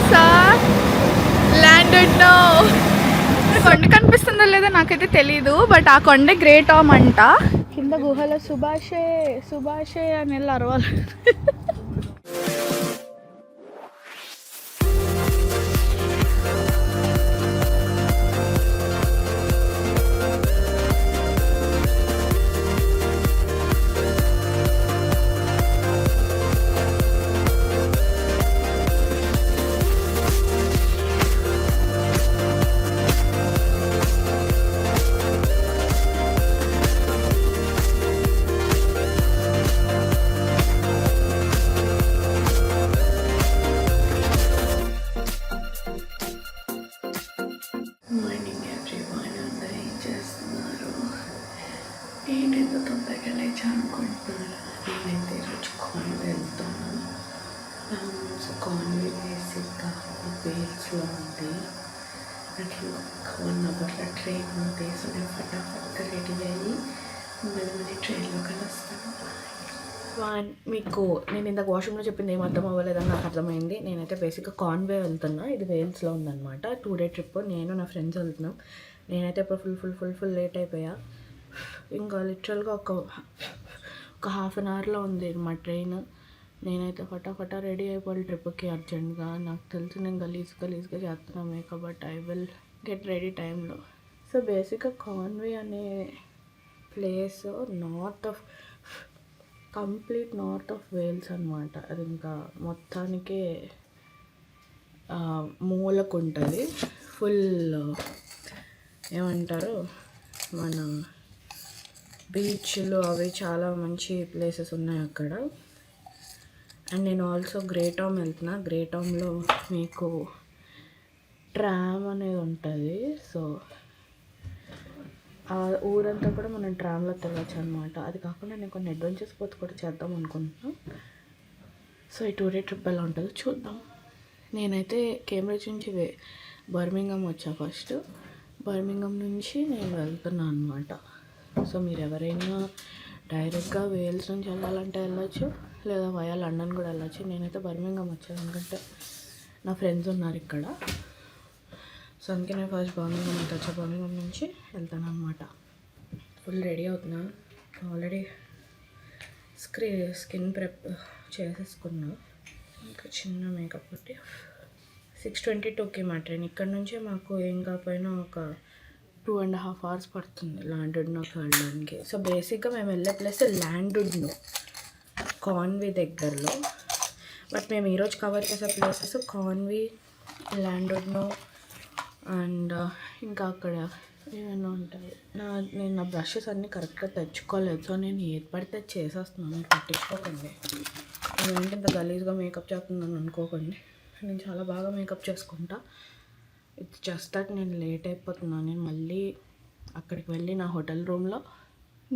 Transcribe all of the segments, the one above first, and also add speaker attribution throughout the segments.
Speaker 1: తెలుసా? Landed no. కొండ కనిపిస్తుందో లేదో నాకైతే తెలీదు, బట్ ఆ కొండ గ్రేట్ ఆమ్ అంట. కింద గుహలో సుభాషే సుభాషే అని వెళ్ళి అరవాలి.
Speaker 2: మార్నింగ్ ఎవ్రీవన్, అందరూ ఏం చేస్తున్నారు? ఏంటంటే తొందరగా లేచా అనుకుంటున్నారా? నేనైతే ఈరోజు కాన్వే వెళ్తాను. సో కాన్వే బేసిక్గా వేల్స్లో ఉంది. నాకు ఇంకొక 1 అవర్లో ట్రైన్ ఉంది. సో నేను ఫటాఫట్గా రెడీ అయ్యి మళ్ళీ ట్రైన్లో కలుస్తాను. మీకు నేను ఇందాక వాష్రూమ్లో చెప్పింది ఏం అర్థం అవ్వలేదని నాకు అర్థమైంది. నేనైతే బేసిక్గా కాన్వే వెళ్తున్నా. ఇది వేల్స్లో ఉందన్నమాట. 2 డే ట్రిప్. నేను నా ఫ్రెండ్స్ వెళ్తున్నాం. నేనైతే ఇప్పుడు ఫుల్ లేట్ అయిపోయా. ఇంకా లిటరల్గా ఒక హాఫ్ అన్ అవర్లో ఉంది మా ట్రైన్. నేనైతే ఫటాఫటా రెడీ అయిపోవాలి ట్రిప్కి అర్జెంట్గా. నాకు తెలిసి నేను గలీజ్గా చేస్తున్నా makeup, but I will get ready టైంలో. సో బేసిక్గా కాన్వే అనే place complete north of Wales అనమాట. అది ఇంకా మొత్తానికే మూలకు ఉంటుంది. ఫుల్ ఏమంటారు, మన బీచ్లు అవి చాలా మంచి ప్లేసెస్ ఉన్నాయి అక్కడ. అండ్ నేను ఆల్సో గ్రేట్ ఆమ్ వెళ్తున్నా. గ్రేట్ ఆమ్లో మీకు ట్రామ్ అనేది ఉంటుంది. సో ఆ ఊరంతా కూడా మనం ట్రామ్లో తిరగచ్చు అనమాట. అది కాకుండా నేను కొన్ని అడ్వెంచర్ స్పోర్ట్స్ కూడా చేద్దాం అనుకుంటున్నాను. సో ఈ 2 డే ట్రిప్ ఎలా ఉంటుందో చూద్దాం. నేనైతే కేంబ్రిడ్జ్ నుంచి బర్మింగం వచ్చా. ఫస్ట్ బర్మింగం నుంచి నేను వెళ్తున్నాను అనమాట. సో మీరు ఎవరైనా డైరెక్ట్గా వేల్స్ నుంచి వెళ్ళాలంటే వెళ్ళొచ్చు, లేదా వయా లండన్ కూడా వెళ్ళొచ్చు. నేనైతే బర్మింగం వచ్చాను ఎందుకంటే నా ఫ్రెండ్స్ ఉన్నారు ఇక్కడ. సో అందుకే నేను ఫస్ట్ బర్మింగం నుంచి వెళ్తాను అనమాట. ఫుల్ రెడీ అవుతున్నా. ఆల్రెడీ స్కిన్ ప్రెప్ చేసేసుకున్నా. ఇంకా చిన్న మేకప్ కొట్టి 6:22కి మా ట్రైన్. ఇక్కడ నుంచే మాకు ఏం కాకపోయినా ఒక 2.5 hours పడుతుంది ల్యాండెడ్నోకి వెళ్ళడానికి. సో బేసిక్గా మేము వెళ్ళే ప్లేస్ ల్యాండెడ్నో, కాన్వే దగ్గరలో. బట్ మేము ఈరోజు కవర్ చేసే ప్లేసెస్ కాన్వే, ల్యాండెడ్నో అండ్ ఇంకా అక్కడ ఏమైనా ఉంటాయి. నేను నా బ్రషెస్ అన్నీ కరెక్ట్గా తెచ్చుకోలేదు. సో నేను ఏది పడితే చేసేస్తున్నాను. మీరు పట్టించుకోకండి. నేనేంటి ఇంత గలీజ్గా మేకప్ చేస్తున్నాను అనుకోకండి. నేను చాలా బాగా మేకప్ చేసుకుంటా. ఇట్స్ జస్ట్ దట్ నేను లేట్ అయిపోతున్నాను. నేను మళ్ళీ అక్కడికి వెళ్ళి నా హోటల్ రూమ్లో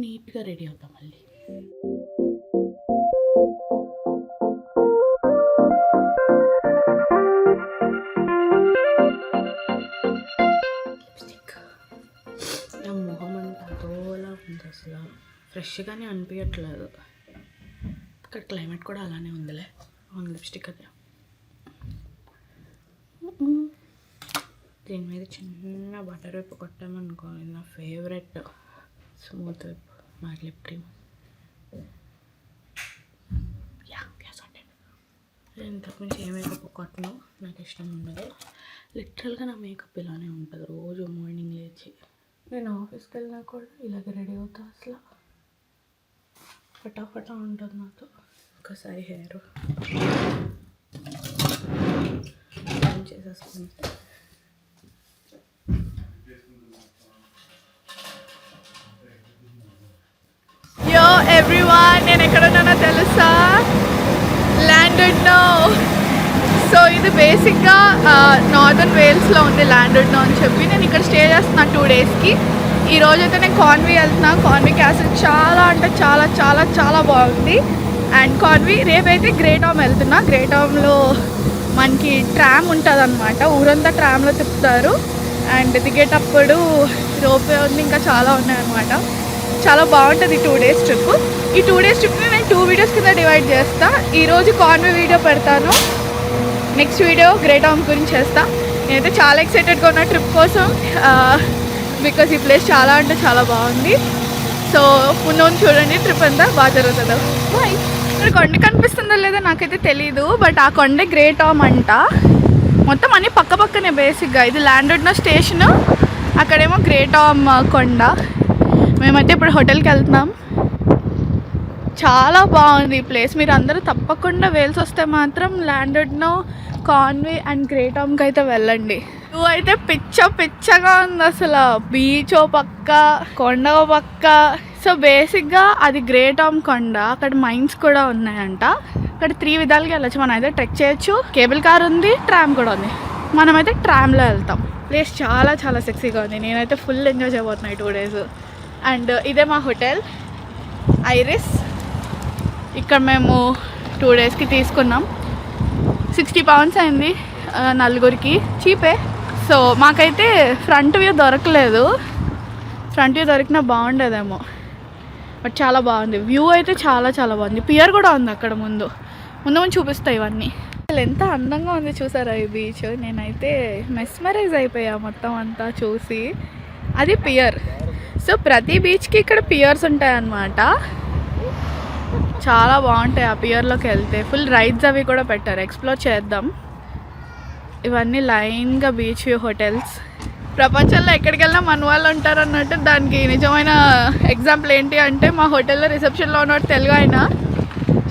Speaker 2: నీట్గా రెడీ అవుతాను మళ్ళీ. అసలు ఫ్రెష్గానే అనిపించట్లేదు. ఇక్కడ క్లైమేట్ కూడా అలానే ఉందిలే. లిప్స్టిక్ అదే. దీని మీద చిన్న బటర్ వైపు కొట్టామనుకో, నా ఫేవరెట్ స్మూత్ వైపు మ్యాట్ లిప్ క్రీమ్. ఇంతకుమించి ఏ మేకప్ కొట్టను, నాకు ఇష్టం ఉండదు. లిటరల్గా నా మేకప్ ఇలానే ఉంటుంది. రోజు మార్నింగ్ లేచి నేను ఆఫీస్కి వెళ్ళినా కూడా ఇలాగ రెడీ అవుతా. అసలు ఫటాఫటా ఉంటుంది నాతో. ఒకసారి హెయిర్ చేసేసుకుంటే
Speaker 1: యో ఎవ్రీవన్, నేను ఎక్కడున్నానో తెలుసా? ల్యాండెడ్నో. సో ఇది బేసిక్గా నార్దర్న్ వేల్స్లో ఉంది ల్యాండెడ్నో అని చెప్పి. నేను ఇక్కడ స్టే చేస్తున్నాను 2 daysకి. ఈ రోజైతే నేను కాన్వే వెళ్తున్నాను. కాన్వే క్యాసిల్ చాలా అంటే చాలా చాలా చాలా బాగుంది. అండ్ కాన్వే రేపైతే గ్రేట్ ఆమ్ వెళ్తున్నా. గ్రేట్ ఆమ్లో మనకి ట్రామ్ ఉంటుంది అనమాట. ఊరంతా ట్రామ్లో తిప్పుతారు. అండ్ దిగేటప్పుడు రోపే ఉంది, ఇంకా చాలా ఉన్నాయన్నమాట. చాలా బాగుంటుంది 2 days ట్రిప్. ఈ 2 days ట్రిప్ని నేను 2 videos కింద డివైడ్ చేస్తాను. ఈరోజు కాన్వే వీడియో పెడతాను, నెక్స్ట్ వీడియో గ్రేట్ హామ్ గురించి చేస్తా. నేనైతే చాలా ఎక్సైటెడ్గా ఉన్న ట్రిప్ కోసం, బికాజ్ ఈ ప్లేస్ చాలా అంటే చాలా బాగుంది. సో ముందు చూడండి ట్రిప్ అంతా బాగా జరుగుతుందో. బాయ్. ఇక్కడ కొండ కనిపిస్తుందో లేదో నాకైతే తెలీదు, బట్ ఆ కొండ గ్రేట్ హామ్ అంట. మొత్తం అన్నీ పక్క పక్కనే బేసిక్గా. ఇది ల్యాండ్ స్టేషను, అక్కడేమో గ్రేట్ హామ్ కొండ. మేమైతే ఇప్పుడు హోటల్కి వెళ్తున్నాం. చాలా బాగుంది ఈ ప్లేస్. మీరు అందరూ తప్పకుండా వేల్స్ వస్తే మాత్రం ల్యాండెడ్నో, కాన్వే అండ్ గ్రేట్ హామ్కి అయితే వెళ్ళండి. వ్యూ అయితే పిచ్చగా ఉంది అసలు. బీచ్ ఓ పక్క, కొండ ఓ పక్క. సో బేసిక్గా అది గ్రేట్ హామ్ కొండ. అక్కడ మైన్స్ కూడా ఉన్నాయంట. అక్కడ 3 విధాలుగా వెళ్ళచ్చు. మనం అయితే ట్రెక్ చేయొచ్చు, కేబుల్ కార్ ఉంది, ట్రామ్ కూడా ఉంది. మనమైతే ట్రామ్లో వెళ్తాం. ప్లేస్ చాలా చాలా సెక్సీగా ఉంది. నేనైతే ఫుల్ ఎంజాయ్ చేయబోతున్నాను 2 days. అండ్ ఇదే మా హోటల్ ఐరిస్. ఇక్కడ మేము 2 daysకి తీసుకున్నాం. 60 pounds అయింది నలుగురికి. చీపే. సో మాకైతే ఫ్రంట్ వ్యూ దొరకలేదు. ఫ్రంట్ వ్యూ దొరికినా బాగుండేదేమో, బట్ చాలా బాగుంది. వ్యూ అయితే చాలా చాలా బాగుంది. పియర్ కూడా ఉంది అక్కడ ముందు చూపిస్తాయి ఇవన్నీ. అసలు ఎంత అందంగా ఉంది చూసారా ఈ బీచ్. నేనైతే మెస్మరైజ్ అయిపోయా మొత్తం అంతా చూసి. అది పియర్. సో ప్రతి బీచ్కి ఇక్కడ పియర్స్ ఉంటాయన్నమాట. చాలా బాగుంటాయి ఆ పియర్లోకి వెళ్తే. ఫుల్ రైడ్స్ అవి కూడా పెట్టారు. ఎక్స్ప్లోర్ చేద్దాం. ఇవన్నీ లైన్గా బీచ్ వ్యూ హోటల్స్. ప్రపంచంలో ఎక్కడికి వెళ్ళినా మన వాళ్ళు ఉంటారు అన్నట్టు దానికి నిజమైన ఎగ్జాంపుల్ ఏంటి అంటే, మా హోటల్లో రిసెప్షన్లో ఉన్నవాడు తెలుగు ఆయన,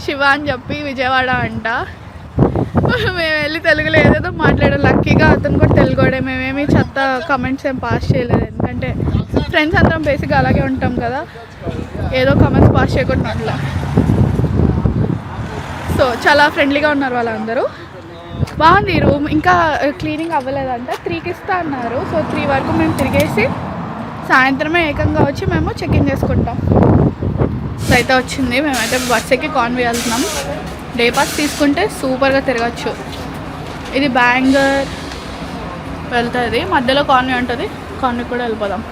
Speaker 1: శివ అని చెప్పి, విజయవాడ అంట. మేము వెళ్ళి తెలుగులో ఏదేదో మాట్లాడాం. లక్కీగా అతను కూడా తెలుగుడే. మేమేమి చెత్త కమెంట్స్ ఏం పాస్ చేయలేదు, ఎందుకంటే ఫ్రెండ్స్ అందరం బేసిక్గా అలాగే ఉంటాం కదా, ఏదో కమెంట్స్ పాస్ చేయకుండా అట్లా. సో చాలా ఫ్రెండ్లీగా ఉన్నారు వాళ్ళందరూ. బాగుంది ఈ రూమ్. ఇంకా క్లీనింగ్ అవ్వలేదంట. 3కి ఇస్తా అన్నారు. సో 3 వరకు మేము తిరిగేసి సాయంత్రమే ఏకంగా వచ్చి మేము చెక్ఇన్ చేసుకుంటాం. సో అయితే వచ్చింది. మేమైతే బస్ ఎక్కి కాన్వే వెళ్తున్నాం. డే పాస్ తీసుకుంటే సూపర్గా తిరగచ్చు. ఇది బ్యాంగర్ వెళ్తుంది, మధ్యలో కాన్వే ఉంటుంది. కాన్వే కూడా వెళ్ళిపోదాం.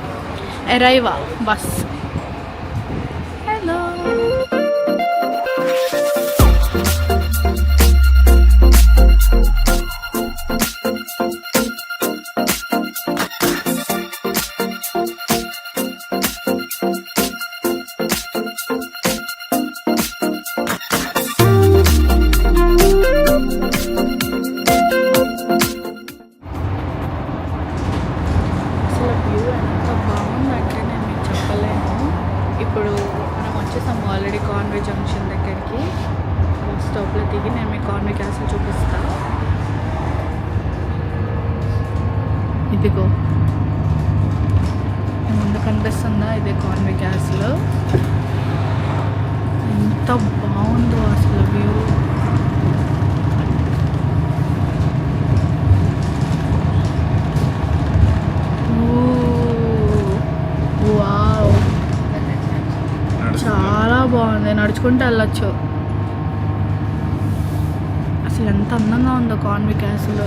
Speaker 1: ఎరైవా బస్. హలో. ఇప్పుడు మనం వచ్చేసాం ఆల్రెడీ కాన్వే జంక్షన్ దగ్గరికి. బస్ స్టాప్లో దిగి నేను మీకు కాన్వే క్యాసిల్ చూపిస్తాను. ఇదిగో ముందు కనిపిస్తుందా, ఇదే కాన్వే క్యాసిల్. ఎంత బాగుందో అసలు వ్యూ. వావ్, చాలా బాగుంది. నడుచుకుంటూ వెళ్ళొచ్చు. అసలు ఎంత అందంగా ఉందో కాన్వే క్యాసిల్.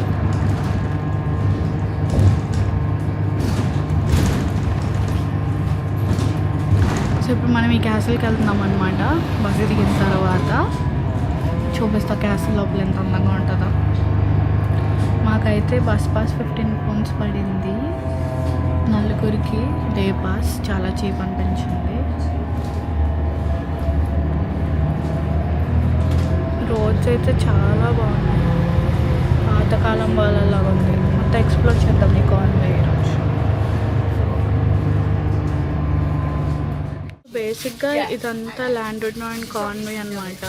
Speaker 1: సో ఇప్పుడు మనం ఈ క్యాసిల్కి వెళ్తున్నాం అనమాట. బస్సు దిగిన తర్వాత చూపిస్తా క్యాసిల్ లోపల ఎంత అందంగా ఉంటుందో. మాకైతే బస్ పాస్ 15 pounds పడింది నలుగురికి. డే పాస్ చాలా చీప్ అనిపించింది. రోడ్స్ అయితే చాలా బాగున్నాయి. పాతకాలం వాళ్ళలాగా ఉంది. మొత్తం ఎక్స్ప్లోర్ చేద్దాం ఈ కాన్వే ఈరోజు. బేసిక్గా ఇదంతా ల్యాండెడ్ అండ్ కాన్వే అనమాట.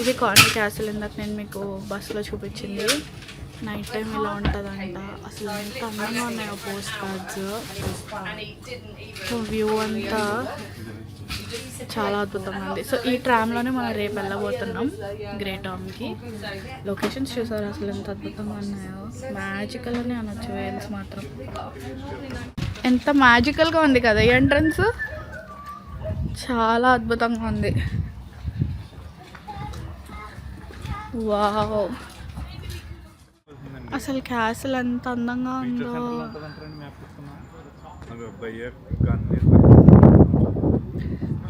Speaker 1: ఇది కాన్వే క్యాసిల్. ఇందాక నేను మీకు బస్సులో చూపించింది. నైట్ టైం ఇలా ఉంటుందంట. అసలు ఎంత అందంగా ఉన్నాయో పోస్ట్ కార్డ్స్. సో వ్యూ అంతా చాలా అద్భుతంగా ఉంది. సో ఈ ట్రామ్లోనే మనం రేపు వెళ్ళబోతున్నాం గ్రేట్ హామ్కి. లొకేషన్స్ చూసారు అసలు ఎంత అద్భుతంగా ఉన్నాయో. మ్యాజికల్ అని అనొచ్చు వేల్స్ మాత్రం. ఎంత మ్యాజికల్గా ఉంది కదా ఈ ఎంట్రన్స్. చాలా అద్భుతంగా ఉంది. వావ్, అసలు క్యాసిల్ ఎంత అందంగా ఉందో.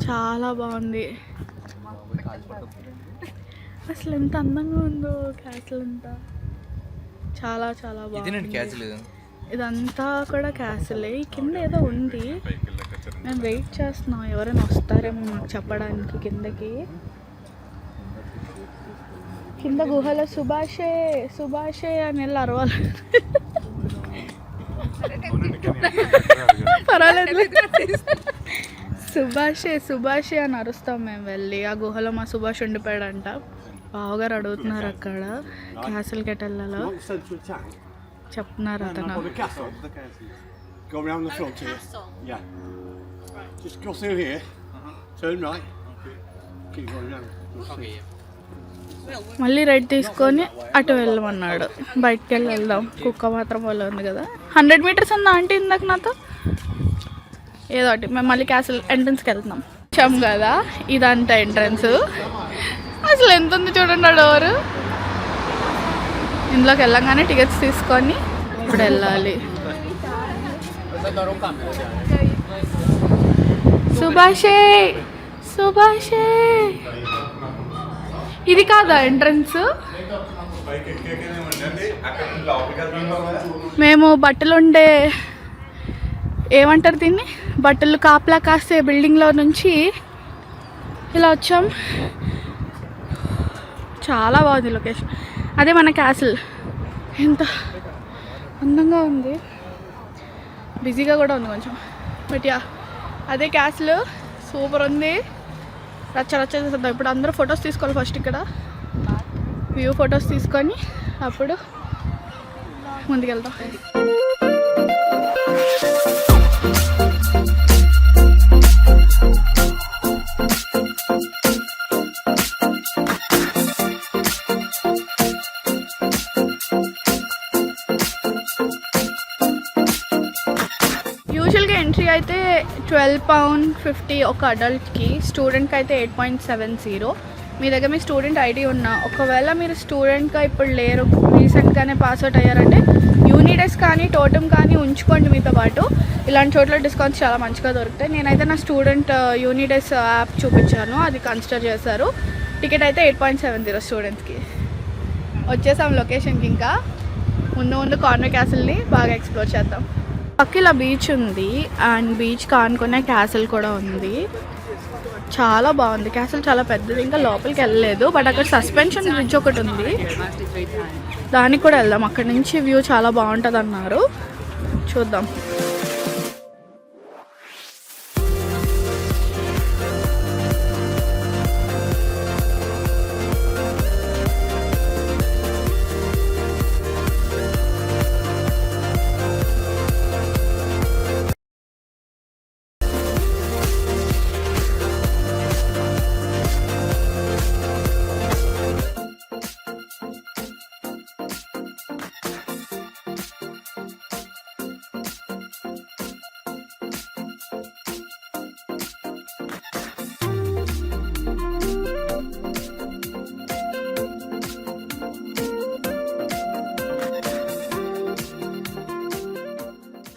Speaker 1: చాలా బాగుంది. అసలు ఎంత అందంగా ఉందో క్యాసిల్ అంతా, చాలా చాలా బాగుంది. ఇదంతా కూడా క్యాసిలే. కింద ఏదో ఉంది, మేము వెయిట్ చేస్తున్నాం ఎవరైనా వస్తారేమో మాకు చెప్పడానికి. కిందకి కింద గుహలో సుభాషే సుభాషే అని వెళ్ళి అరవాలి. పర్వాలేదు, సుభాషే సుభాషే అని అరుస్తాం మేము వెళ్ళి. ఆ గుహలో మా సుభాష్ ఉండిపోయాడంట. బావగారు అడుగుతున్నారు అక్కడ క్యాసిల్ కెటల్లలో చెప్తున్నారు అతను.
Speaker 3: Go around the front here. Yeah. Just go through here. Turn right. Keep going round. Okay.
Speaker 1: మళ్ళీ రైట్ తీసుకొని అటు వెళ్ళమన్నాడు. బయటికి వెళ్ళి వెళ్దాం, కుక్క మాత్రం వాళ్ళు ఉంది కదా. 100 మీటర్స్ ఉందా ఆంటీ ఇందాక నాతో? ఏదో ఒకటి. మేము మళ్ళీ క్యాసిల్ ఎంట్రన్స్కి వెళ్తున్నాం. వచ్చాం కదా, ఇదంతా ఎంట్రన్స్. అసలు ఎంత ఉంది చూడండి ఆ డోరు. ఇందులోకి వెళ్ళంగానే టికెట్స్ తీసుకొని ఇప్పుడు వెళ్ళాలి. సుభాషే సుభాషే, ఇది కాదా ఎంట్రన్స్? మేము బట్టలు ఉండే, ఏమంటారు దీన్ని, బట్టలు కాపలా కాసే బిల్డింగ్లో నుంచి ఇలా వచ్చాం. చాలా బాగుంది లొకేషన్. అదే మన క్యాసిల్. ఎంత అందంగా ఉంది, బిజీగా కూడా ఉంది కొంచెం, బట్ యా అదే క్యాసిల్. సూపర్ ఉంది, రచ్చ రచ్చ చేద్దాం. ఇప్పుడు అందరూ ఫొటోస్ తీసుకోవాలి. ఫస్ట్ ఇక్కడ వ్యూ ఫొటోస్ తీసుకొని అప్పుడు ముందుకెళ్తాం. యూజువల్గా ఎంట్రీ అయితే £12.50 ఒక అడల్ట్కి, స్టూడెంట్కి అయితే 8.70. మీ దగ్గర మీ స్టూడెంట్ ఐడి ఉన్నా, ఒకవేళ మీరు స్టూడెంట్గా ఇప్పుడు లేరు, రీసెంట్గానే పాస్అవుట్ అయ్యారంటే యూనిడెస్ కానీ టోటమ్ కానీ ఉంచుకోండి మీతో పాటు. ఇలాంటి చోట్ల డిస్కౌంట్స్ చాలా మంచిగా దొరుకుతాయి. నేనైతే నా స్టూడెంట్ యూనిడెస్ యాప్ చూపించాను, అది కన్సిడర్ చేశారు. టికెట్ అయితే 8.70 స్టూడెంట్స్కి. వచ్చేసాం లొకేషన్కి. ఇంకా ముందు ముందు కాన్వే క్యాసిల్ని బాగా ఎక్స్ప్లోర్ చేద్దాం. పక్కన బీచ్ ఉంది అండ్ బీచ్కి ఆనుకునే క్యాసిల్ కూడా ఉంది. చాలా బాగుంది క్యాసిల్, చాలా పెద్దది. ఇంకా లోపలికి వెళ్ళలేదు, బట్ అక్కడ సస్పెన్షన్ బ్రిడ్జ్ ఒకటి ఉంది, దానికి కూడా వెళ్దాం. అక్కడ నుంచి వ్యూ చాలా బాగుంటుంది అన్నారు, చూద్దాం.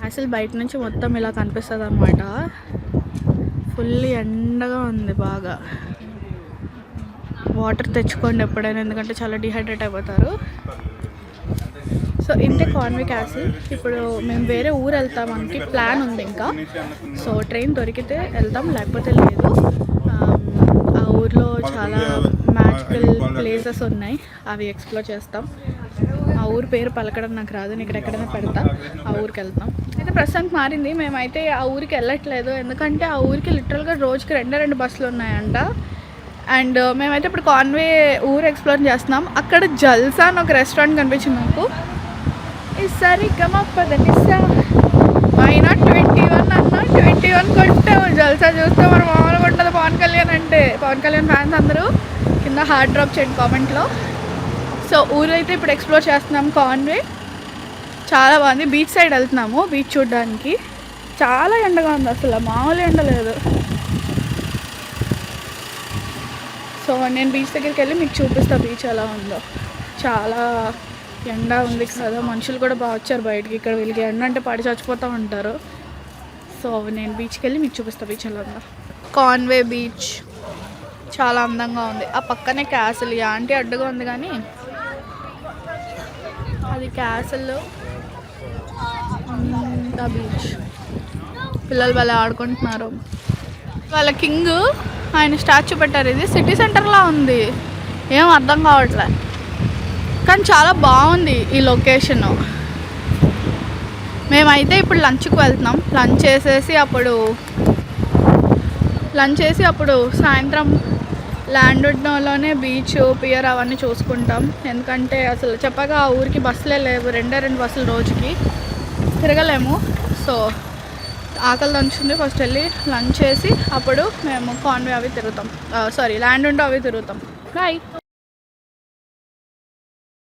Speaker 1: క్యాసిల్ బయట నుంచి మొత్తం ఇలా కనిపిస్తుంది అన్నమాట. ఫుల్ ఎండగా ఉంది బాగా. వాటర్ తెచ్చుకోండి ఎప్పుడైనా, ఎందుకంటే చాలా డిహైడ్రేట్ అయిపోతారు. సో ఇంతే కాన్వే క్యాసిల్. ఇప్పుడు మేము వేరే ఊరు వెళ్తాం, మనకి ప్లాన్ ఉంది ఇంకా. సో ట్రైన్ దొరికితే వెళ్తాం, లేకపోతే లేదు. ఆ ఊర్లో చాలా మ్యాజికల్ ప్లేసెస్ ఉన్నాయి, అవి ఎక్స్ప్లోర్ చేస్తాం. ఆ ఊరు పేరు పలకడం నాకు రాదు, నేను ఎక్కడెక్కడైనా పెడతా. ఆ ఊరికి వెళ్తాం. అయితే ప్రస్తుతానికి మారింది, మేమైతే ఆ ఊరికి వెళ్ళట్లేదు, ఎందుకంటే ఆ ఊరికి లిటరల్గా రోజుకి 2 బస్సులు ఉన్నాయంట. అండ్ మేమైతే ఇప్పుడు కాన్వే ఊరు ఎక్స్ప్లోర్ చేస్తున్నాం. అక్కడ జల్సా అని ఒక రెస్టారెంట్ కనిపించింది నాకు. ఈసారి గమపదనిసా అయినా 21 అన్నా 21 కొట్టాము. జల్సా చూస్తే మనం మామూలుగా ఉంటుంది. పవన్ కళ్యాణ్ అంటే, పవన్ కళ్యాణ్ ఫ్యాన్స్ అందరూ కింద హార్ట్ డ్రాప్ చేయండి కామెంట్లో. సో ఊరు అయితే ఇప్పుడు ఎక్స్ప్లోర్ చేస్తున్నాం. కాన్వే చాలా బాగుంది. బీచ్ సైడ్ వెళ్తున్నాము, బీచ్ చూడడానికి. చాలా ఎండగా ఉంది, అసలు మామూలు ఎండ లేదు. సో నేను బీచ్ దగ్గరికి వెళ్ళి మీకు చూపిస్తాను బీచ్ ఎలా ఉందో. చాలా ఎండ ఉంది కదా, మనుషులు కూడా బాగా వచ్చారు బయటికి. ఇక్కడ వీళ్ళకి ఎండ అంటే పడి చచ్చిపోతూ ఉంటారు. సో నేను బీచ్కి వెళ్ళి మీకు చూపిస్తాను బీచ్ ఎలా ఉందో. కాన్వే బీచ్ చాలా అందంగా ఉంది. ఆ పక్కనే క్యాసిల్. ఈ ఆంటీ అడ్డుగా ఉంది కానీ అది క్యాసిల్. The beach. పిల్లలు భలే ఆడుకుంటున్నారు. వాళ్ళ కింగ్ ఆయన స్టాచ్యూ పెట్టారు. ఇది సిటీ సెంటర్లా ఉంది, ఏం అర్థం కావట్లే, కానీ చాలా బాగుంది ఈ లొకేషను. మేమైతే ఇప్పుడు లంచ్కి వెళ్తున్నాం. లంచ్ చేసి అప్పుడు సాయంత్రం ల్యాండ్వుడ్లోనే బీచ్, పియర్ అవన్నీ చూసుకుంటాం. ఎందుకంటే అసలు చెప్పగా ఆ ఊరికి బస్సులే లేవు, 2 బస్సులు రోజుకి తిరగలేము. సో ఆకలి దంచుంది. ఫస్ట్ వెళ్ళి లంచ్ చేసి అప్పుడు మేము కాన్వే అవి తిరుగుతాం, ల్యాండ్వుడ్ అవి తిరుగుతాం. బాయ్.